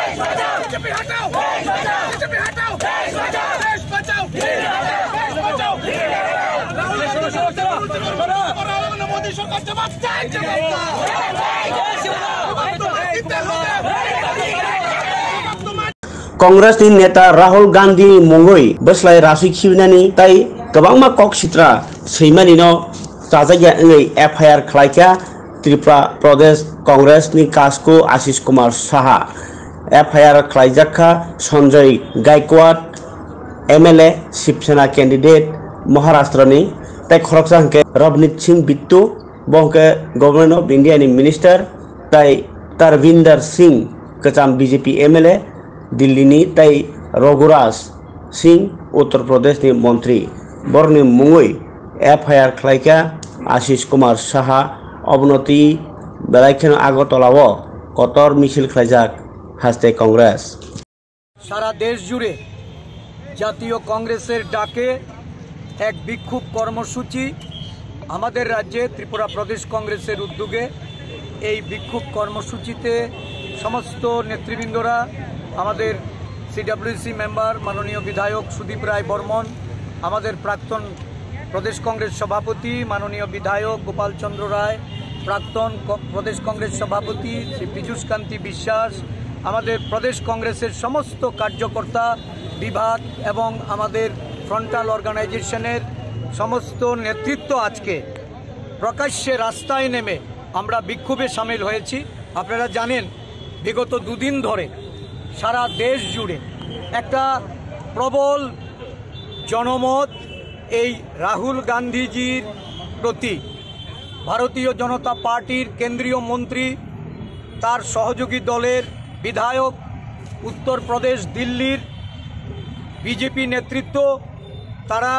BJP हटाओ, BJP हटाओ, देश बचाओ, राहुल मोदी सरकार जवाब चाहे। कांग्रेसनि नेता राहुल गांधी मुंगै बोस्लाय रासि खिबिनानि ताई गोबांमा कक सित्रा सैमानिनो जाजाया एफआईआर खालायखा त्रिपुरा प्रदेश कांग्रेसनि कासको आशीष कुमार साहा एफआईआर खालायजाखा संजय गायकवाड एमएलए शिवसेना कैंडिडेट महाराष्ट्रनि ताई खरकसा हंके रवनीत सिंह बिट्टू बंके गवर्नमेंट ऑफ इंडिया नि मिनिस्टर ताई तरविंदर सिंह कचाम बीजेपी एमएलए दिल्ली ताई रघुराज सिंह उत्तर प्रदेश नि मंत्री बरनि मुंगै एफआईआर खालायखा आशीष कुमार साहा अवनति बेलायखेन आगरतलाओ कतर मिছিল खालायजाक हास्ते कांग्रेस सारा देश जुड़े জাতীয় কংগ্রেসের ডাকে এক বিক্ষোভ কর্মসূচি আমাদের রাজ্যে ত্রিপুরা প্রদেশ কংগ্রেসের উদ্যোগে এই বিক্ষোভ কর্মসূচিতে সমস্ত নেতৃবৃন্দরা আমাদের সিডব্লিউসি মেম্বার মাননীয় বিধায়ক সুদীপ রায় বর্মন আমাদের প্রাক্তন প্রদেশ কংগ্রেস সভাপতি মাননীয় বিধায়ক গোপাল চন্দ্র রায় প্রাক্তন প্রদেশ কংগ্রেস সভাপতি শ্রী পীযূষ কান্তি বিশ্বাস আমাদের প্রদেশ কংগ্রেসের সমস্ত কার্যকর্তা বিভাগ এবং আমাদের ফ্রন্টাল অর্গানাইজেশনের সমস্ত নেতৃত্ব আজকে প্রকাশ্যে রাস্তায় নেমে আমরা বিক্ষোভে সামিল হয়েছি। আপনারা জানেন বিগত দুদিন ধরে সারা দেশ জুড়ে একটা প্রবল জনমত এই রাহুল গান্ধীজির প্রতি ভারতীয় জনতা পার্টির কেন্দ্রীয় মন্ত্রী তার সহযোগী দলের বিধায়ক উত্তরপ্রদেশ দিল্লির বিজেপি নেতৃত্ব তারা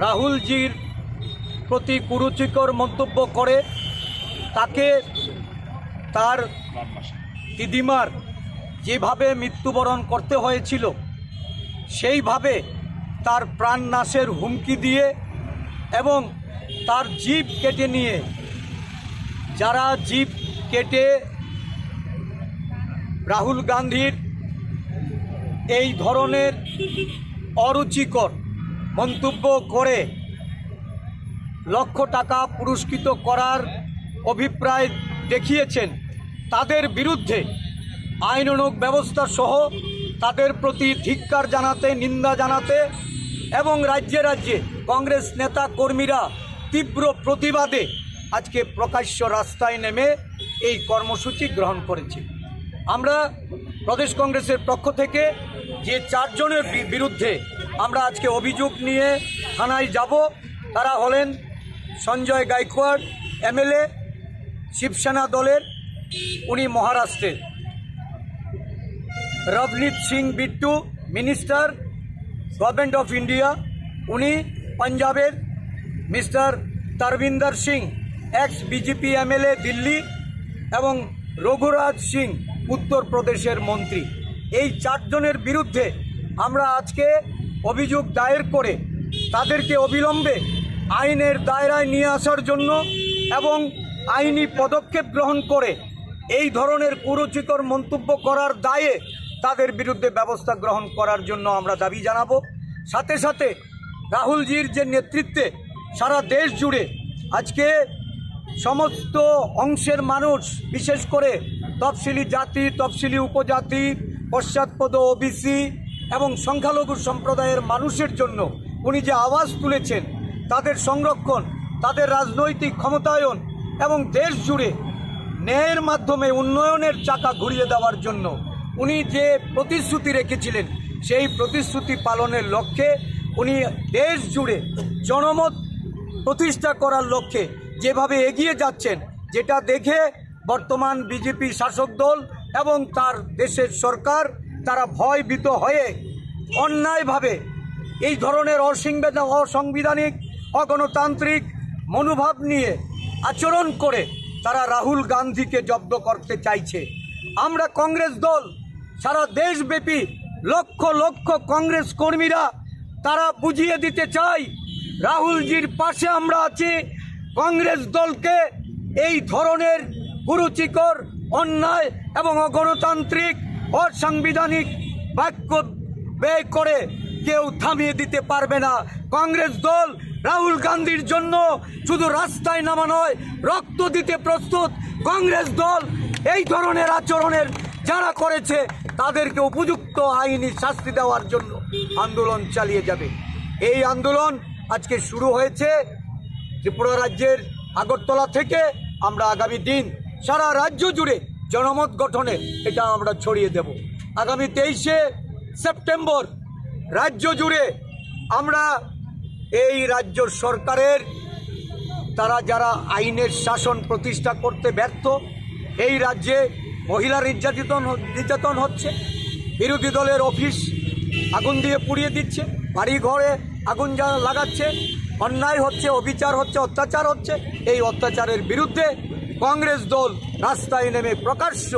রাহুলজির প্রতি কুরুচিকর মন্তব্য করে তাকে তার দিদিমার যেভাবে মৃত্যুবরণ করতে হয়েছিল সেইভাবে তার প্রাণনাশের হুমকি দিয়ে এবং তার জিভ কেটে নিয়ে যারা জিভ কেটে রাহুল গান্ধীর এই ধরনের অরুচিকর মন্তব্য করে লক্ষ টাকা পুরস্কৃত করার অভিপ্রায় দেখিয়েছেন তাদের বিরুদ্ধে আইনানুগ ব্যবস্থা সহ তাদের প্রতি ধিক্কার জানাতে নিন্দা জানাতে এবং রাজ্যে রাজ্যে কংগ্রেস নেতা কর্মীরা তীব্র প্রতিবাদে আজকে প্রকাশ্য রাস্তায় নেমে এই কর্মসূচি গ্রহণ করেছে। আমরা প্রদেশ কংগ্রেসের পক্ষ থেকে যে চারজনের বিরুদ্ধে আমরা আজকে অভিযোগ নিয়ে থানায় যাব তারা হলেন সঞ্জয় গায়কোয়াড এমএলএ শিবসেনা দলের উনি মহারাষ্ট্রের, Ravneet Singh Bittu minister government of India উনি পাঞ্জাবের, mister Tarvinder Singh x BJP MLA Delhi এবং রঘুরাজ সিং উত্তরপ্রদেশের মন্ত্রী। এই চারজনের বিরুদ্ধে আমরা আজকে অভিযোগ দায়ের করে তাদেরকে অবিলম্বে আইনের দায়রায় নিয়ে আসার জন্য এবং আইনি পদক্ষেপ গ্রহণ করে এই ধরনের কুরুচিকর মন্তব্য করার দায়ে তাদের বিরুদ্ধে ব্যবস্থা গ্রহণ করার জন্য আমরা দাবি জানাবো। সাথে সাথে রাহুলজির যে নেতৃত্বে সারা দেশ জুড়ে আজকে সমস্ত অংশের মানুষ বিশেষ করে তফসিলি জাতি তফসিলি উপজাতি পশ্চাৎপদ ওবিসি এবং সংখ্যালঘু সম্প্রদায়ের মানুষের জন্য উনি যে আওয়াজ তুলেছেন তাদের সংরক্ষণ তাদের রাজনৈতিক ক্ষমতায়ন এবং দেশ জুড়ে ন্যায়ের মাধ্যমে উন্নয়নের চাকা ঘুরিয়ে দেওয়ার জন্য উনি যে প্রতিশ্রুতি রেখেছিলেন সেই প্রতিশ্রুতি পালনের লক্ষ্যে উনি দেশ জুড়ে জনমত প্রতিষ্ঠা করার লক্ষ্যে যেভাবে এগিয়ে যাচ্ছেন যেটা দেখে বর্তমান বিজেপি শাসক দল এবং তার দেশের সরকার তারা ভয়ভীত হয়ে অন্যায়ভাবে এই ধরনের অসাংবিধানিক অগণতান্ত্রিক মনোভাব নিয়ে আচরণ করে তারা রাহুল গান্ধীকে জব্দ করতে চাইছে। আমরা কংগ্রেস দল সারা দেশব্যাপী লক্ষ লক্ষ কংগ্রেস কর্মীরা তারা বুঝিয়ে দিতে চাই রাহুলজির পাশে আমরা আছি। কংগ্রেস দলকে এই ধরনের কুরুচিকর অন্যায় এবং অগণতান্ত্রিক অসাংবিধানিক বাক্য ব্যয় করে কেউ থামিয়ে দিতে পারবে না। কংগ্রেস দল রাহুল গান্ধীর জন্য শুধু রাস্তায় নামা নয়, রক্ত দিতে প্রস্তুত। কংগ্রেস দল এই ধরনের আচরণের যারা করেছে তাদেরকে উপযুক্ত আইনি শাস্তি দেওয়ার জন্য আন্দোলন চালিয়ে যাবে। এই আন্দোলন আজকে শুরু হয়েছে ত্রিপুরা রাজ্যের আগরতলা থেকে। আমরা আগামী দিন সারা রাজ্য জুড়ে জনমত গঠনে এটা আমরা ছড়িয়ে দেব। আগামী 23শে সেপ্টেম্বর রাজ্য জুড়ে আমরা এই রাজ্য সরকারের তারা যারা আইনের শাসন প্রতিষ্ঠা করতে ব্যর্থ, এই রাজ্যে মহিলা নির্যাতন হচ্ছে, বিরোধী দলের অফিস আগুন দিয়ে পুড়িয়ে দিচ্ছে, বাড়ি ঘরে আগুন লাগাচ্ছে, অন্যায় হচ্ছে, অবিচার হচ্ছে, অত্যাচার হচ্ছে। এই অত্যাচারের বিরুদ্ধে কংগ্রেস দল রাস্তায় নেমে প্রকাশ্য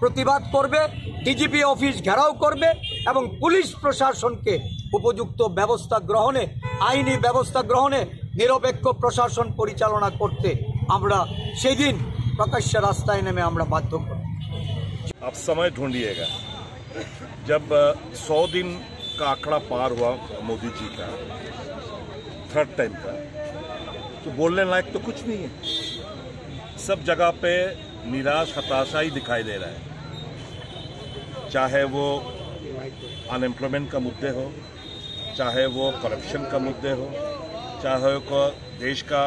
প্রতিবাদ করবে, ডিজিপি অফিস ঘেরাও করবে এবং পুলিশ প্রশাসনকে উপযুক্ত ব্যবস্থা গ্রহণে, আইনি ব্যবস্থা গ্রহণে নিরপেক্ষ প্রশাসন পরিচালনা করতে আমরা সেদিন প্রকাশ্যে রাস্তায় নেমে আমরা বাধ্য করব। आप समय ढूंढिएगा जब 100 दिन का आंकड़ा पार हुआ मोदी जी का, थर्ड टाइम का, तो बोलने लायक तो कुछ नहीं है। सब जगह पे निराश हताशा ही दिखाई दे रहा है, चाहे वो अनएम्प्लॉयमेंट का मुद्दे हो, चाहे वो करप्शन का मुद्दे हो, चाहे वो देश का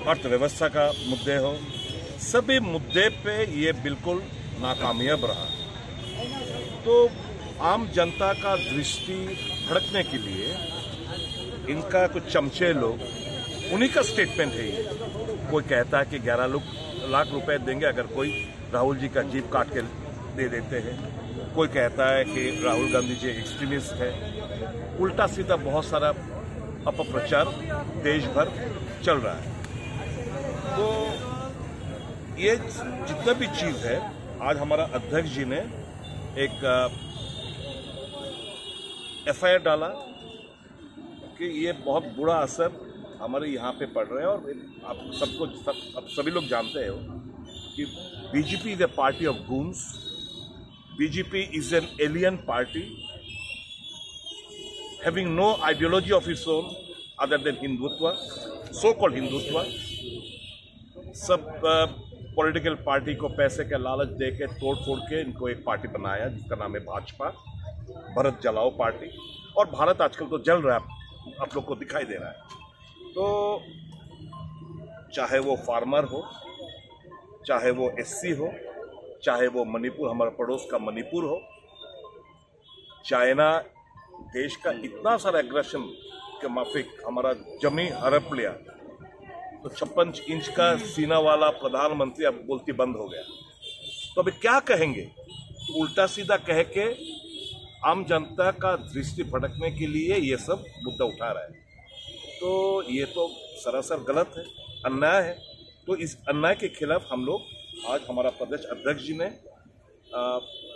अर्थव्यवस्था का मुद्दे हो, सभी मुद्दे पे ये बिल्कुल नाकामयाब रहा। तो आम जनता का दृष्टि भड़कने के लिए इनका कुछ चमचे लोग, उन्हीं का स्टेटमेंट है ये। कोई कहता है कि 11 लाख रुपए देंगे अगर कोई राहुल जी का जीप काट के दे देते हैं, कोई कहता है कि राहुल गांधी जी एक्सट्रीमिस्ट है। उल्टा सीधा बहुत सारा अपप्रचार देश भर चल रहा है। तो ये जितना भी चीज है, आज हमारा अध्यक्ष जी ने एक एफआईआर डाला कि ये बहुत बुरा असर हमारे यहाँ पे पड़ रहा है। और आप अब सभी लोग जानते हो कि BJP is a party of goons, BJP is an alien party having no ideology of its own other than Hindutva, so called Hindutva. सब पॉलिटिकल पार्टी को पैसे का लालच दे के तोड़ फोड़ के इनको एक पार्टी बनाया जिसका नाम है भाजपा, भारत जलाओ पार्टी। और भारत आजकल तो जल रहा है, आप लोग को दिखाई दे रहा है। तो चाहे वो फार्मर हो, चाहे वो एससी हो, चाहे वो मणिपुर, हमारे पड़ोस का मणिपुर हो, चाइना देश का इतना सारा एग्रेशन के माफिक हमारा जमी हड़प लिया, तो 56 इंच का सीना वाला प्रधानमंत्री अब बोलती बंद हो गया। तो अभी क्या कहेंगे? तो उल्टा सीधा कह के आम जनता का दृष्टि भटकने के लिए ये सब मुद्दा उठा रहा है। तो ये तो सरासर गलत है, अन्याय है। तो इस अन्याय के खिलाफ हम लोग आज हमारा प्रदेश अध्यक्ष जी ने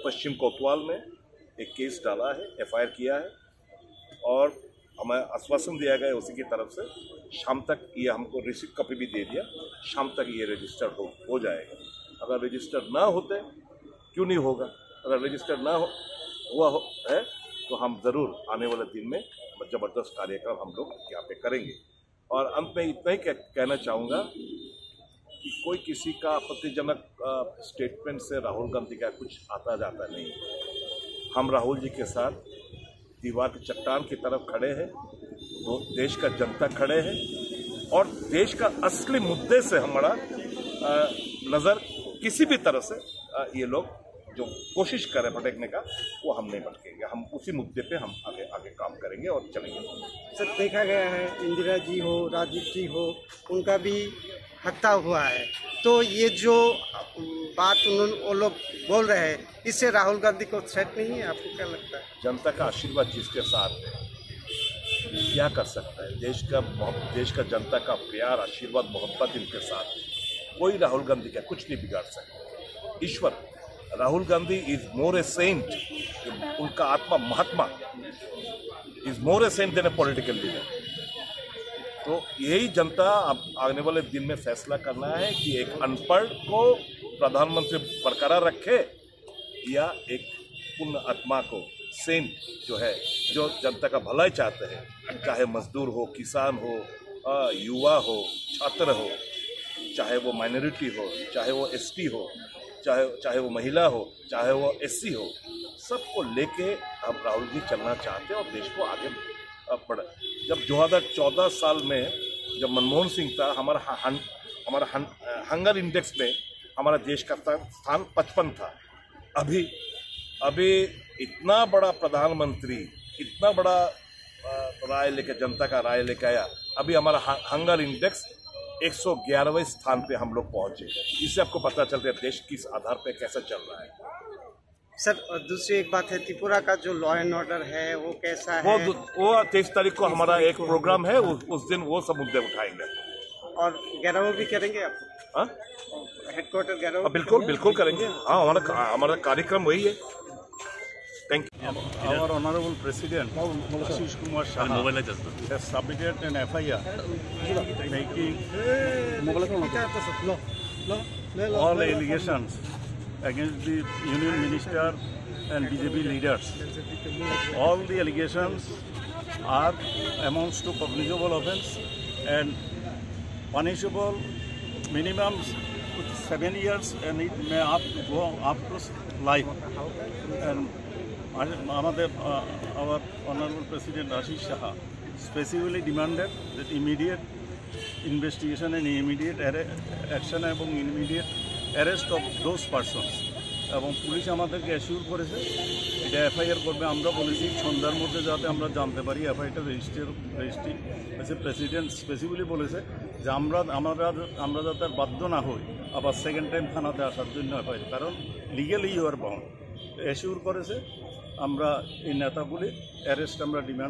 पश्चिम कोतवाल में एक केस डाला है, एफआईआर किया है और हमें आश्वासन दिया गया उसी की तरफ से शाम तक ये हमको रिसिप्ट कॉपी भी दे दिया, शाम तक ये रजिस्टर्ड हो जाएगा। अगर रजिस्टर्ड ना होते क्यों नहीं होगा? अगर रजिस्टर्ड ना हुआ है तो हम ज़रूर आने वाले दिन में ज़बरदस्त कार्यक्रम हम लोग यहाँ पे करेंगे। और अंत में इतना ही कहना चाहूँगा कि कोई किसी का आपत्तिजनक स्टेटमेंट से राहुल गांधी का कुछ आता जाता नहीं। हम राहुल जी के साथ दीवार की चट्टान की तरफ खड़े हैं, तो देश का जनता खड़े हैं और देश का असली मुद्दे से हमारा नज़र किसी भी तरह से ये लोग जो कोशिश करें भटकने का, वो हम नहीं भटकेंगे। हम उसी मुद्दे पे हम आगे काम करेंगे और चलेंगे। सर, देखा गया है इंदिरा जी हो, राजीव जी हो, उनका भी हत्या हुआ है। तो ये जो बात वो लोग बोल रहे हैं, इससे राहुल गांधी को थ्रेट नहीं है? आपको क्या लगता है? जनता का आशीर्वाद जिसके साथ है क्या कर सकता है? देश का जनता का प्यार, आशीर्वाद, मोहब्बत इनके साथ है। कोई राहुल गांधी का कुछ नहीं बिगाड़ सकता। ईश्वर Rahul Gandhi is more a saint, उनका आत्मा महात्मा is more a saint than a political leader. तो यही जनता अब आने वाले दिन में फैसला करना है कि एक अनपढ़ को प्रधानमंत्री बरकरार रखे या एक पुण्य आत्मा को, सेंट जो है, जो जनता का भलाई चाहते हैं, चाहे मजदूर हो, किसान हो, युवा हो, छात्र हो, चाहे वो माइनॉरिटी हो, चाहे वो एसटी हो, चाहे वो महिला हो, चाहे वो एससी हो, सबको लेके हम राहुल जी चलना चाहते हैं और देश को आगे बढ़। जब 2014 साल में जब मनमोहन सिंह था, हमारा हंगर इंडेक्स में हमारा देश का स्थान 55 था। अभी इतना बड़ा प्रधानमंत्री, इतना बड़ा राय लेके, जनता का राय लेके आया, अभी हमारा हंगर इंडेक्स 111वें स्थान पे हम लोग पहुंचे। इससे आपको पता चलता है देश किस आधार पे कैसा चल रहा है। सर, दूसरी एक बात है, त्रिपुरा का जो लॉ एंड ऑर्डर है वो कैसा है? वो 23 तारीख को हमारा एक प्रोग्राम है, उस दिन वो सब मुद्दे उठाएंगे। और घेराव भी करेंगे आप? हाँ, हेडक्वार्टर घेराव? बिल्कुल करेंगे। हाँ, हमारा कार्यक्रम वही है। Thank you. Our Honorable President, Ashish Kumar Saha, has submitted an FIR making all allegations against the Union Minister and BJP leaders. All the allegations are amounts to cognizable offence and punishable minimum 7 years, and it may go up to life. And our Honorable President Ashish Saha specifically demanded that immediate investigation and immediate action এবং immediate arrest of those persons. এবং police আমাদেরকে assure করেছে এটা FIR করবে। আমরা বলেছি সন্ধ্যার মধ্যে যাতে আমরা জানতে পারি এফআইআরটা রেজিস্ট্রি হয়েছে। প্রেসিডেন্ট স্পেসিফিকলি বলেছে যে আমরা যাতে বাধ্য না হই আবার সেকেন্ড টাইম থানাতে আসার জন্য এফআইআর, কারণ legally you are bound. Assure করেছে আমরা এই নেতাগুলির অ্যারেস্ট আমরা ডিমান্ড